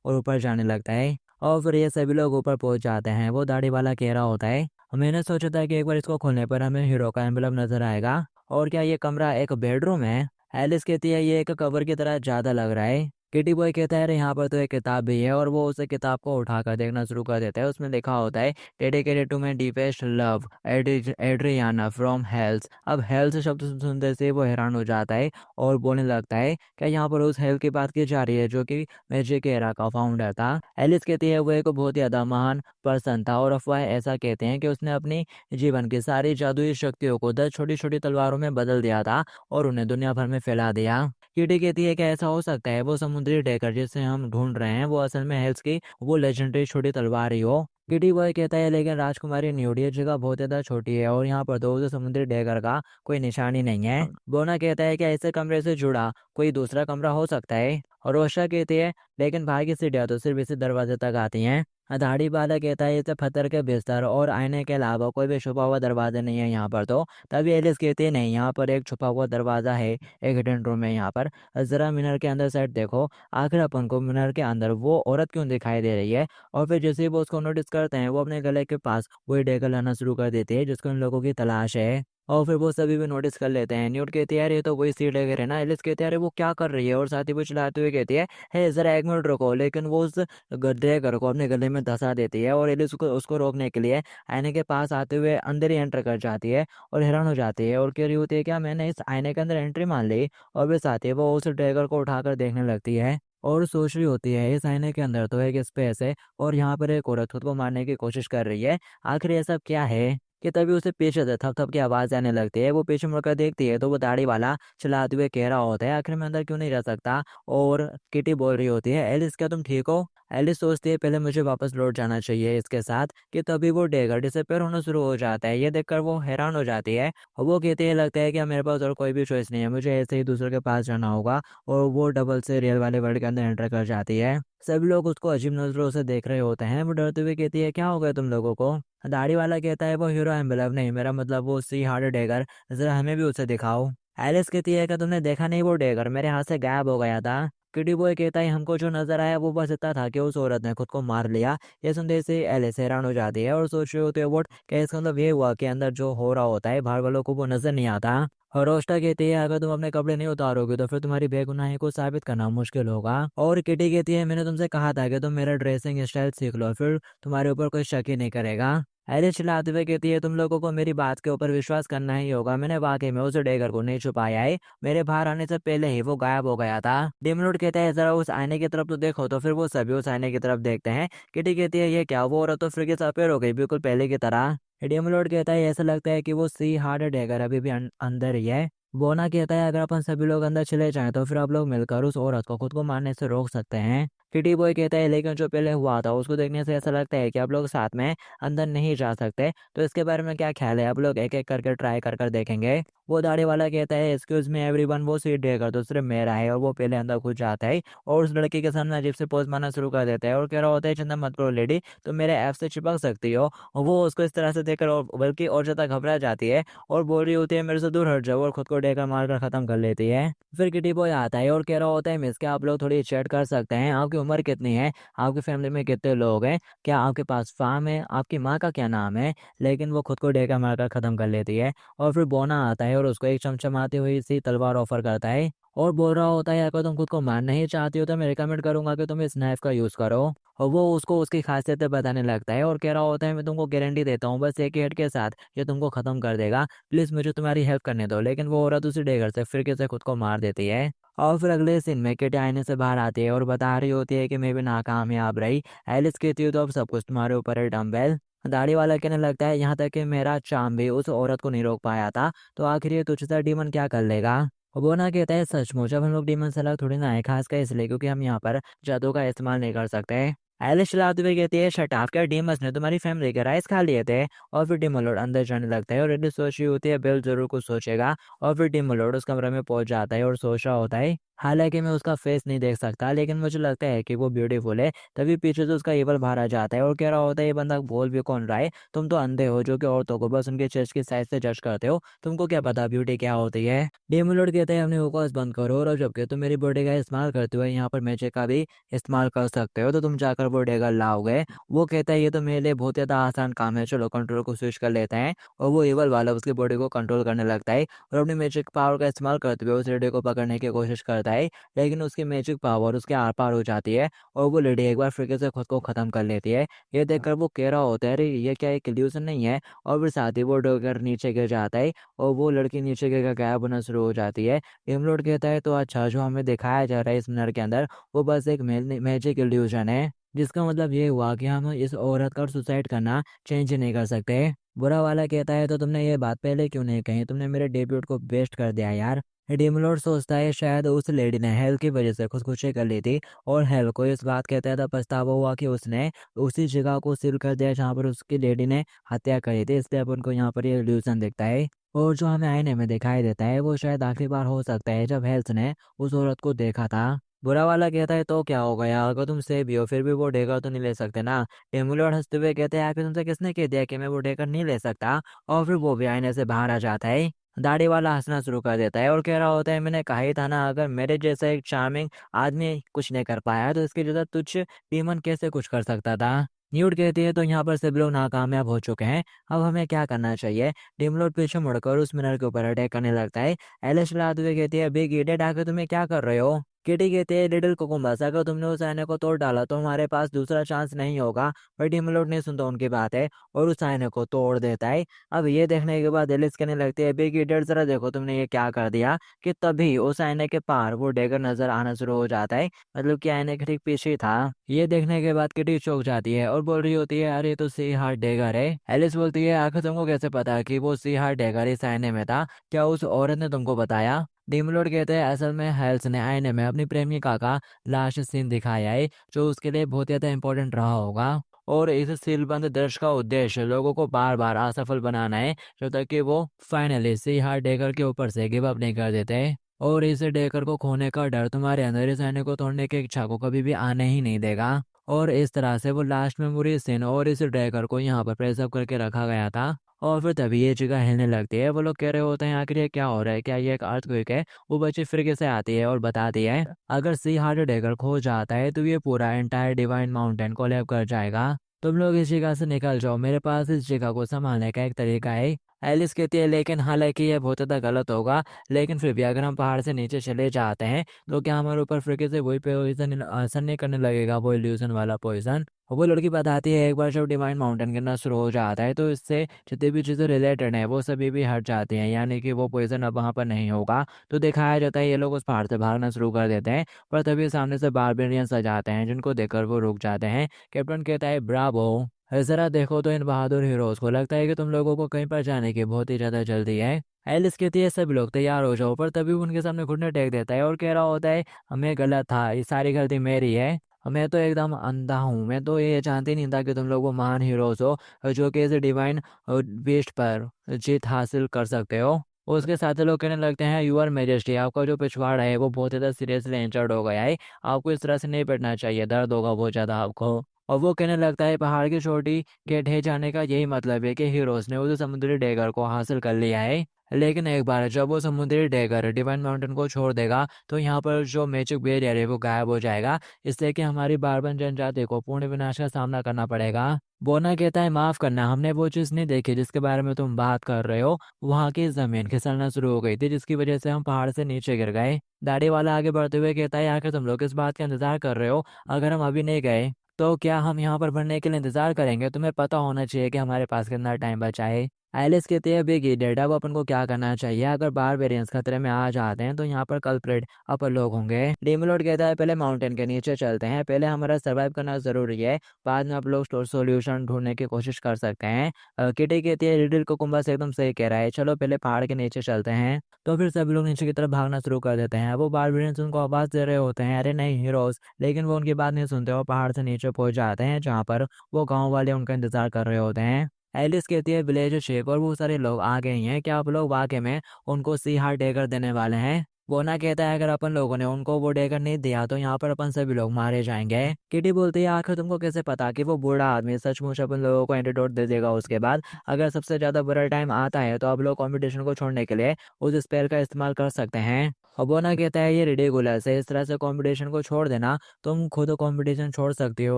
और ऊपर जाने लगता है। और फिर ये सभी लोग ऊपर पहुंच जाते हैं। वो दाढ़ी वाला कह रहा होता है, मैंने सोचा था कि एक बार इसको खोलने पर हमें हीरो का एम्बलम नजर आएगा। और क्या ये कमरा एक बेडरूम है? एलिस कहती है ये एक कवर की तरह ज्यादा लग रहा है। किटी बॉय कहता है अरे यहाँ पर तो एक किताब भी है, और वो उस किताब को उठाकर देखना शुरू कर देता है। उसमें लिखा होता है dedicated to my deepest love Adriana from Hells. अब हेल्स शब्द सुनते से वो हैरान हो जाता है और बोलने लगता है क्या यहाँ पर उस हेल्थ की बात की जा रही है जो कि मैजिक एरा का फाउंडर था। एलिस कहती है वो एक बहुत ही ज्यादा महान पर्सन था, और अफवाह ऐसा कहते हैं कि उसने अपनी जीवन की सारी जादुई शक्तियों को 10 छोटी छोटी तलवारों में बदल दिया था और उन्हें दुनिया भर में फैला दिया। कीटी कहती है कि ऐसा हो सकता है वो समुद्री डेकर जिसे हम ढूंढ रहे हैं वो असल में हेल्स की वो लेजेंडरी छोटी तलवार ही हो। किटी बॉय कहता है लेकिन राजकुमारी न्यूडी ये जगह बहुत ज्यादा छोटी है और यहाँ पर तो उस समुद्री डेकर का कोई निशान ही नहीं है। बोना कहता है कि ऐसे कमरे से जुड़ा कोई दूसरा कमरा हो सकता है। और रोशा कहती है लेकिन बाहर की सीढ़ियां तो सिर्फ इसी दरवाजे तक आती हैं। दाढ़ी वाला कहता है इसे पत्थर के बिस्तर और आईने के अलावा कोई भी छुपा हुआ दरवाजा नहीं है यहाँ पर तो। तभी एलिस कहती है नहीं, यहाँ पर एक छुपा हुआ दरवाजा है, एक हिडन रूम है यहाँ पर। जरा मिनर के अंदर साइड देखो। आखिर अपन को मिनर के अंदर वो औरत क्यों दिखाई दे रही है? और फिर जैसे ही वो उसको नोटिस करते हैं वो अपने गले के पास वही डेगर लाना शुरू कर देती है जिसको इन लोगों की तलाश है। और फिर वो सभी भी नोटिस कर लेते हैं। न्यूट कहती है यार ये तो वही सी डेगर है ना। एलिस कहती है अरे वो क्या कर रही है, और साथ ही वो चिल्लाते हुए कहती है जरा एक मिनट रुको, लेकिन वो उस डेगर को अपने गले में धंसा देती है और एलिस उसको उसको रोकने के लिए आईने के पास आते हुए अंदर ही एंटर कर जाती है और हैरान हो जाती है और कह रही होती है क्या मैंने इस आईने के अंदर एंट्री मान ली। और फिर साथ ही वो उस ड्रैगर को उठाकर देखने लगती है और सोच रही होती है इस आईने के अंदर तो एक स्पेस है और यहाँ पर एक औरत खुद को मारने की कोशिश कर रही है। आखिर ये सब क्या है? कि तभी उसे पीछे से थप थप की आवाज आने लगती है। वो पीछे मुड़कर देखती है तो वो दाढ़ी वाला चलाते हुए कह रहा होता है आखिर मैं अंदर क्यों नहीं रह सकता। और किटी बोल रही होती है एलिस क्या तुम ठीक हो? एलिस सोचती है पहले मुझे वापस लौट जाना चाहिए इसके साथ। कि तभी वो डेगर डिसअपीयर होना शुरू हो जाता है। ये देखकर वो हैरान हो जाती है और वो कहती है लगता है कि अब मेरे पास और कोई भी चॉइस नहीं है, मुझे ऐसे ही दूसरे के पास जाना होगा। और वो डबल से रियल वाले वर्ल्ड के अंदर एंटर कर जाती है। सभी लोग उसको अजीब नजरों से देख रहे होते हैं। वो डरते हुए कहती है क्या हो गया तुम लोगों को? दाढ़ी वाला कहता है वो हीरो एम्बलम नहीं, मेरा मतलब वो सी हार्ड डेगर, जरा हमें भी उसे दिखाओ। एलिस कहती है कि तुमने देखा नहीं वो डेगर मेरे हाथ से गायब हो गया था। किडी बॉय कहता है हमको जो नजर आया वो बस इतना था कि उस औरत ने खुद को मार लिया। ये सुनते से एलिस हैरान हो जाती है और सोच रही होती है वो क्या इसका मतलब ये हुआ कि अंदर जो हो रहा होता है बाहर वालों को वो नजर नहीं आता। और रोस्टा कहती है अगर तुम अपने कपड़े नहीं उतारोगे तो फिर तुम्हारी बेगुनाही को साबित करना मुश्किल होगा। और किटी कहती है मैंने तुमसे कहा था कि तुम मेरा ड्रेसिंग स्टाइल सीख लो, फिर तुम्हारे ऊपर कोई शक ही नहीं करेगा। एलिस चिल्लाते हुए कहती है तुम लोगों को मेरी बात के ऊपर विश्वास करना ही होगा, मैंने वाकई में उस डेगर को नहीं छुपाया है। मेरे बाहर आने से पहले ही वो गायब हो गया था। डेमनोड कहता है जरा उस आईने की तरफ तो देखो, तो फिर वो सभी उस आईने की तरफ देखते हैं। किटी कहती है ये क्या? वो औरत तो फिर के सफेद हो गई बिल्कुल पहले की तरह। डेमनोड कहता है ऐसा लगता है कि वो सी हार्ड डेगर अभी भी अंदर ही है। बोना कहता है अगर अपन सभी लोग अंदर चले जाएं तो फिर आप लोग मिलकर उस औरत को खुद को मारने से रोक सकते हैं। किटी बॉय कहता है लेकिन जो पहले हुआ था उसको देखने से ऐसा लगता है कि आप लोग साथ में अंदर नहीं जा सकते, तो इसके बारे में क्या ख्याल है? आप लोग एक एक करके ट्राई कर देखेंगे। वो दाढ़ी वाला कहता है एक्सक्यूज मी एवरीवन, वो सीट देकर तो सिर्फ मेरा है। और वो पहले अंदर घुस जाता है और उस लड़की के सामने अजीब से पोज मारना शुरू कर देता है और कह रहा होता है चिंता मत करो लेडी, तुम मेरे ऐप से चिपक सकती हो। और वो उसको इस तरह से देखकर और बल्कि और ज्यादा घबरा जाती है और बोल रही होती है मेरे से दूर हट जाओ, और खुद को डेकर मारकर खत्म कर लेती है। फिर किटी बॉय आता है और कह रहा होता है मिस क्या आप लोग थोड़ी चैट कर सकते हैं? आपकी उम्र कितनी है? आपकी फैमिली में कितने लोग हैं? क्या आपके पास फार्म है? आपकी माँ का क्या नाम है? लेकिन वो खुद को डेका मारकर खत्म कर लेती है। और फिर बोना आता है और उसको एक चमचमाती हुई सी तलवार ऑफर करता है और बोल रहा होता है अगर तुम खुद को मारना ही चाहती हो तो मैं रिकमेंड करूंगा कि तुम इस नाइफ का यूज करो। और वो उसको उसकी खासियतें बताने लगता है और कह रहा होता है मैं तुमको गारंटी देता हूँ बस एक ही हिट के साथ ये तुमको खत्म कर देगा, प्लीज मुझे तुम्हारी हेल्प करने दो। लेकिन वो औरत उसी डेगर से फिर से खुद को मार देती है। और फिर अगले सीन में किटी आईने से बाहर आती है और बता रही होती है कि मैं भी नाकामयाब रही। एलिस कहती है तो अब सब कुछ तुम्हारे ऊपर है डम्बेल। दाढ़ी वाला कहने लगता है यहाँ तक कि मेरा चाम भी उस औरत को नहीं रोक पाया था, तो आखिर ये तुझसे डीमन क्या कर लेगा? वो ना कहता है सचमुच अब हम लोग डीमन से अलग थोड़ी ना है, खासकर इसलिए क्योंकि हम यहाँ पर जादू का इस्तेमाल नहीं कर सकते। एलिस चिल्लाते हुए कहती है शट अप, क्या डीमंस ने तुम्हारी फैमिली के राइस खा लिए थे? और फिर डिमोलॉर्ड अंदर जाने लगता है और एलिस सोच रही होती है बिल जरूर कुछ सोचेगा। और फिर डिमोलॉर्ड उस कमरे में पहुंच जाता है और सोच रहा होता है हालांकि मैं उसका फेस नहीं देख सकता, लेकिन मुझे लगता है कि वो ब्यूटीफुल है। तभी पीछे से उसका ईवल बाहर आ जाता है और कह रहा होता है, ये बंदा बोल भी कौन रहा है, तुम तो अंधे हो जो कि औरतों को बस उनके चेस्ट की साइज से जज करते हो, तुमको क्या पता ब्यूटी क्या होती है। डेमन लॉर्ड कहता है अपनी बकवास बंद करो, और जबकि तुम मेरी बॉडी का इस्तेमाल करते हो यहाँ पर मैजिक का भी इस्तेमाल कर सकते हो, तो तुम जाकर वो डेगर लाओगे। वो कहता है ये तो मेरे लिए बहुत ज़्यादा आसान काम है, चलो कंट्रोल को स्विच कर लेते हैं। और वो एवल वाला उसकी बॉडी को कंट्रोल करने लगता है और अपनी मैजिक पावर का इस्तेमाल करते हुए उस लेडी को पकड़ने की कोशिश करता है, लेकिन उसकी मैजिक पावर उसके आर पार हो जाती है और वो लेडी एक बार फिर से खुद को ख़त्म कर लेती है। ये देखकर वो कह रहा होता है, अरे ये क्या एक इल्यूजन नहीं है। और फिर साथ ही वो डोकर नीचे गिर जाता है और वो लड़की नीचे गिर कर गायब होना शुरू हो जाती है। हेमलोड कहता है, तो अच्छा जो हमें दिखाया जा रहा है इस मिनर के अंदर वो बस एक मैजिक इल्यूजन है, जिसका मतलब ये हुआ कि हम इस औरत का सुसाइड करना चेंज नहीं कर सकते। बुरा वाला कहता है, तो तुमने ये बात पहले क्यों नहीं कही, तुमने मेरे डेब्यूट को वेस्ट कर दिया यार। डेमलॉर्ड सोचता है शायद उस लेडी ने हेल की वजह से खुदकुशी कर ली थी और हेल को इस बात के तहत पछतावा हुआ कि उसने उसी जगह को सील कर दिया जहाँ पर उसकी लेडी ने हत्या करी थी, इसलिए अपन को यहाँ पर ये इल्यूजन दिखता है। और जो हमें आईने में दिखाई देता है वो शायद आखिरी बार हो सकता है जब हेल्स ने उस औरत को देखा था। बुरा वाला कहता है, तो क्या हो गया, अगर तुम सेफ भी हो फिर भी वो डेकर तो नहीं ले सकते ना। डेमुलर हंसते हुए कहते हैं, आखिर तुमसे किसने कह दिया कि मैं वो डेकर नहीं ले सकता। और फिर वो भी आईने से बाहर आ जाता है। दाढ़ी वाला हंसना शुरू कर देता है और कह रहा होता है, मैंने कहा ही था ना, अगर मेरे जैसा एक चार्मिंग आदमी कुछ नहीं कर पाया तो इसकी जगह तुझ डीमन कैसे कुछ कर सकता था। न्यूट कहती है, तो यहाँ पर सभी लोग नाकामयाब हो चुके हैं, अब हमें क्या करना चाहिए। डिमलोड पीछे मुड़कर उस मिरर के ऊपर अटैक करने लगता है। एलिस चिल्लाते हुए कहती है, बिग इडियट आकर तुम्हें क्या कर रहे हो। किटी कहती है, लिटिल कुकुम्बस अगर तुमने उस आईने को तोड़ डाला तो हमारे पास दूसरा चांस नहीं होगा। पर डिमलोड नहीं सुनता उनकी बात है और उस आईने को तोड़ देता है। अब ये देखने के बाद एलिस कहने लगती है, बिग इडियट जरा देखो तुमने ये क्या कर दिया। कि तभी उस आईने के पार वो डेगर नजर आना शुरू हो जाता है, मतलब कि आईने के ठीक पीछे ही था। ये देखने के बाद किटी चौंक जाती है और बोल रही होती है, अरे तो सी हार्ट डेगर है। एलिस बोलती है, आखिर तुमको कैसे पता कि वो सी हार्ट डेगर इस आईने में था, क्या उस औरत ने तुमको बताया। डीमलोड कहते हैं, असल में हेल्स ने आईने में अपनी प्रेमिका का लास्ट सीन दिखाया है जो उसके लिए बहुत ज़्यादा इंपॉर्टेंट रहा होगा। और इस सीलबंद दृश्य का उद्देश्य लोगों को बार बार असफल बनाना है, जब तक कि वो फाइनली सी हार्ट डेकर के ऊपर से गिव अप नहीं कर देते। और इस डेकर को खोने का डर तुम्हारे अंदर इस आईने को तोड़ने की इच्छा को कभी भी आने ही नहीं देगा। और इस तरह से वो लास्ट मेमोरी सीन और इस डेकर को यहाँ पर प्रेजर्व करके रखा गया था। और फिर तभी ये जगह हिलने लगती है, वो लोग कह रहे होते हैं, आखिर ये क्या हो रहा है, क्या ये एक अर्थक्वेक है। वो बच्ची फिर से आती है और बताती है, अगर सी हार्ट डेकर खो जाता है तो ये पूरा एंटायर डिवाइन माउंटेन कोलैप्स कर जाएगा। तुम लोग इस जगह से निकल जाओ, मेरे पास इस जगह को संभालने का एक तरीका है। एलिस कहती है, लेकिन हालांकि ये बहुत ज़्यादा गलत होगा, लेकिन फिर भी अगर हम पहाड़ से नीचे चले जाते हैं तो क्या हमारे ऊपर फिर से वही पोइजन असर नहीं करने लगेगा, वो इल्यूजन वाला पोइजन। वो लड़की बताती है, एक बार जब डिवाइन माउंटेन गिरना शुरू हो जाता है तो इससे जितनी भी चीज़ें रिलेटेड हैं वो सभी भी हट जाती हैं, यानी कि वो पोइजन अब वहाँ पर नहीं होगा। तो दिखाया जाता है ये लोग उस पहाड़ से भागना शुरू कर देते हैं, पर तभी सामने से बारबेरियंस आ जाते हैं जिनको देखकर वो रुक जाते हैं। कैप्टन कहता है, ब्रावो, जरा देखो तो इन बहादुर हीरोज को, लगता है कि तुम लोगों को कहीं पर जाने की बहुत ही ज्यादा जल्दी है। एलिस कहती है, सभी लोग तैयार हो जाओ, पर तभी उनके सामने घुटने टेक देता है और कह रहा होता है, हमें गलत था, ये सारी गलती मेरी है, मैं तो एकदम अंधा हूँ, मैं तो ये जानती नहीं था कि तुम लोग वो महान हीरोज हो जो कि इस डिवाइन बीस्ट पर जीत हासिल कर सकते हो। उसके साथ लोग कहने लगते हैं, यूर मेजेस्टी, आपका जो पिछवाड़ा है वो बहुत ज़्यादा सीरियसली इंजर्ड हो गया है, आपको इस तरह से नहीं बैठना चाहिए, दर्द होगा बहुत ज़्यादा आपको। और वो कहने लगता है, पहाड़ की चोटी के ढह जाने का यही मतलब है कि हीरोज ने उस समुद्री डेगर को हासिल कर लिया है। लेकिन एक बार जब वो समुद्री डेगर डिवाइन माउंटेन को छोड़ देगा तो यहाँ पर जो मैजिक बैरियर है वो गायब हो जाएगा, इससे कि हमारी बारबन जनजाति को पूर्ण विनाश का सामना करना पड़ेगा। बोना कहता है, माफ करना, हमने वो चीज़ नहीं देखी जिसके बारे में तुम बात कर रहे हो, वहाँ की जमीन खिसलना शुरू हो गई थी जिसकी वजह से हम पहाड़ से नीचे गिर गए। दाढ़ी वाला आगे बढ़ते हुए कहता है, आखिर तुम लोग इस बात का इंतजार कर रहे हो, अगर हम अभी नहीं गए तो क्या हम यहाँ पर बढ़ने के लिए इंतजार करेंगे, तुम्हें पता होना चाहिए कि हमारे पास कितना टाइम बचा है। एलिस कहती है, बिग इडियट, अब अपन को क्या करना चाहिए, अगर बारबेरियंस खतरे में आ जाते हैं तो यहाँ पर कल्प्रिट अपन लोग होंगे। डेमलॉर्ड कहता है, पहले माउंटेन के नीचे चलते हैं, पहले हमारा सर्वाइव करना जरूरी है, बाद में आप लोग सोल्यूशन ढूंढने की कोशिश कर सकते हैं। किटी कहती है, लिटिल कुकुम्बस एकदम सही कह रहा है, चलो पहले पहाड़ के नीचे चलते हैं। तो फिर सभी लोग नीचे की तरफ भागना शुरू कर देते हैं। वो बारबेरियंस उनको आवाज दे रहे होते हैं, अरे नहीं हीरोज, लेकिन वो उनकी बात नहीं सुनते और पहाड़ से नीचे पहुंच जाते हैं जहाँ पर वो गाँव वाले उनका इंतजार कर रहे होते हैं। एलिस कहती है, विलेज शेख और बहुत सारे लोग आ गए हैं, क्या आप लोग वाकई में उनको सी हार्ट डेकर देने वाले हैं। बोना कहता है अगर अपन लोगों ने उनको वो डेगर नहीं दिया तो यहाँ पर अपन सभी लोग मारे जाएंगे। किटी बोलती है आखिर तुमको कैसे पता कि वो बूढ़ा आदमी सचमुच अपन लोगों को एंटीडोट दे देगा उसके बाद। अगर सबसे ज्यादा बुरा टाइम आता है तो आप लोग कंपटीशन को छोड़ने के लिए उस स्पेल का इस्तेमाल कर सकते हैं। और बोना कहता है ये रिडिकुलस है, इस तरह से कंपटीशन को छोड़ देना। तुम खुद कंपटीशन छोड़ सकती हो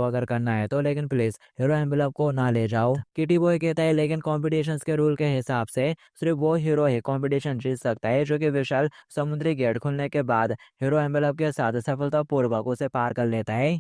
अगर करना है तो, लेकिन प्लीज हीरो एम्बलम को ना ले जाओ। किटी बॉय कहता है लेकिन कॉम्पिटिशन के रूल के हिसाब से सिर्फ वो हीरो ही कंपटीशन जीत सकता है जो कि विशाल समुद्री गेट खुलने के बाद हीरो एम्बलम के साथ सफलतापूर्वक उसे पार कर लेता है।